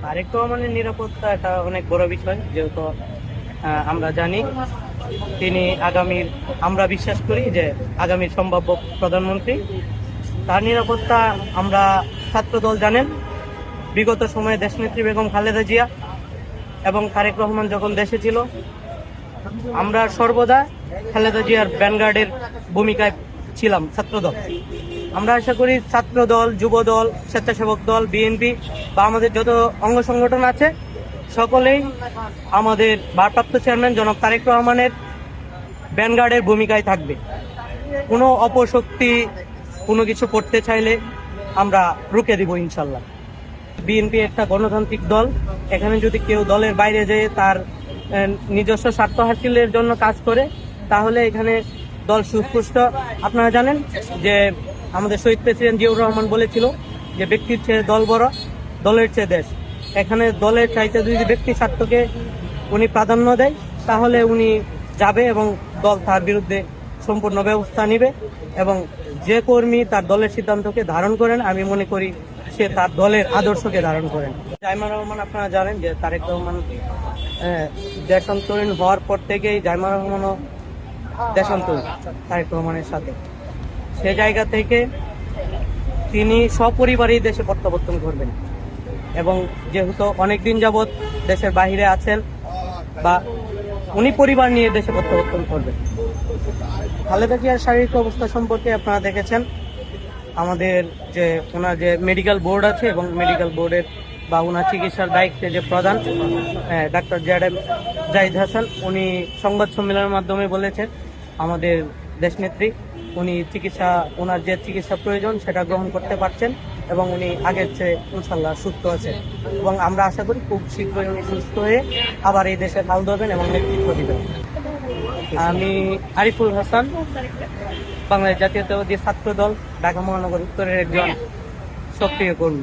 তারেক রহমানের নিরাপত্তা এটা অনেক বড় বিষয়, যেহেতু আমরা জানি তিনি আমরা বিশ্বাস করি যে আগামীর সম্ভাব্য প্রধানমন্ত্রী। তার নিরাপত্তা আমরা ছাত্রদল জানেন, বিগত সময়ে দেশনেত্রী বেগম খালেদা জিয়া এবং তারেক রহমান যখন দেশে ছিল, আমরা সর্বদা খালেদা জিয়ার ভ্যানগার্ডের ভূমিকায় ছিলাম ছাত্রদল। আমরা আশা করি ছাত্রদল, যুবদল, স্বেচ্ছাসেবক দল, বিএনপি বা আমাদের যত অঙ্গ সংগঠন আছে সকলেই আমাদের ভারপ্রাপ্ত চেয়ারম্যান জনাব তারেক রহমানের ভ্যানগার্ডের ভূমিকায় থাকবে। কোনো অপশক্তি কোনো কিছু করতে চাইলে আমরা রুখে দিব ইনশাল্লাহ। বিএনপি একটা গণতান্ত্রিক দল, এখানে যদি কেউ দলের বাইরে যেয়ে তার নিজস্ব স্বার্থ হাসিলের জন্য কাজ করে তাহলে এখানে দল সুস্পষ্ট। আপনারা জানেন যে আমাদের শহীদ প্রেসিডেন্ট জিয়াউর রহমান বলেছিল যে ব্যক্তির চেয়ে দল বড়, দলের চেয়ে দেশ। এখানে দলের চাইতে যদি ব্যক্তি স্বার্থকে উনি প্রাধান্য দেয় তাহলে উনি যাবে এবং দল তার বিরুদ্ধে সম্পূর্ণ ব্যবস্থা নিবে। এবং যে কর্মী তার দলের সিদ্ধান্তকে ধারণ করেন, আমি মনে করি সে তার দলের আদর্শকে ধারণ করেন। জাইমা রহমান, আপনারা জানেন যে তারেক রহমান দেশান্তরীণ হওয়ার পর থেকেই জাইমা রহমানও দেশান্তরীণ তারেক রহমানের সাথে। সে জায়গা থেকে তিনি সপরিবারেই দেশে প্রত্যাবর্তন করবেন এবং যেহেতু অনেকদিন যাবৎ দেশের বাইরে আছেন বা উনি পরিবার নিয়ে দেশে প্রত্যাবর্তন করবেন। খালেদা জিয়ার শারীরিক অবস্থা সম্পর্কে আপনারা দেখেছেন, আমাদের যে ওনার যে মেডিকেল বোর্ড আছে এবং মেডিকেল বোর্ডের বা ওনার চিকিৎসার দায়িত্বে যে প্রধান ডাক্তার জাহিদ হাসান, উনি সংবাদ সম্মেলনের মাধ্যমে বলেছেন আমাদের দেশনেত্রী উনি ওনার যে চিকিৎসা প্রয়োজন সেটা গ্রহণ করতে পারছেন এবং উনি আগের চেয়ে ইনশাল্লাহ সুস্থ আছেন এবং আমরা আশা করি খুব শীঘ্রই উনি সুস্থ হয়ে আবার এই দেশে হাল ধরবেন এবং নেতৃত্ব দিবেন। আমি আরিফুল হাসান, বাংলাদেশ জাতীয়তাবাদী ছাত্র দল, ঢাকা মহানগর উত্তরের একজন সক্রিয় কর্মী।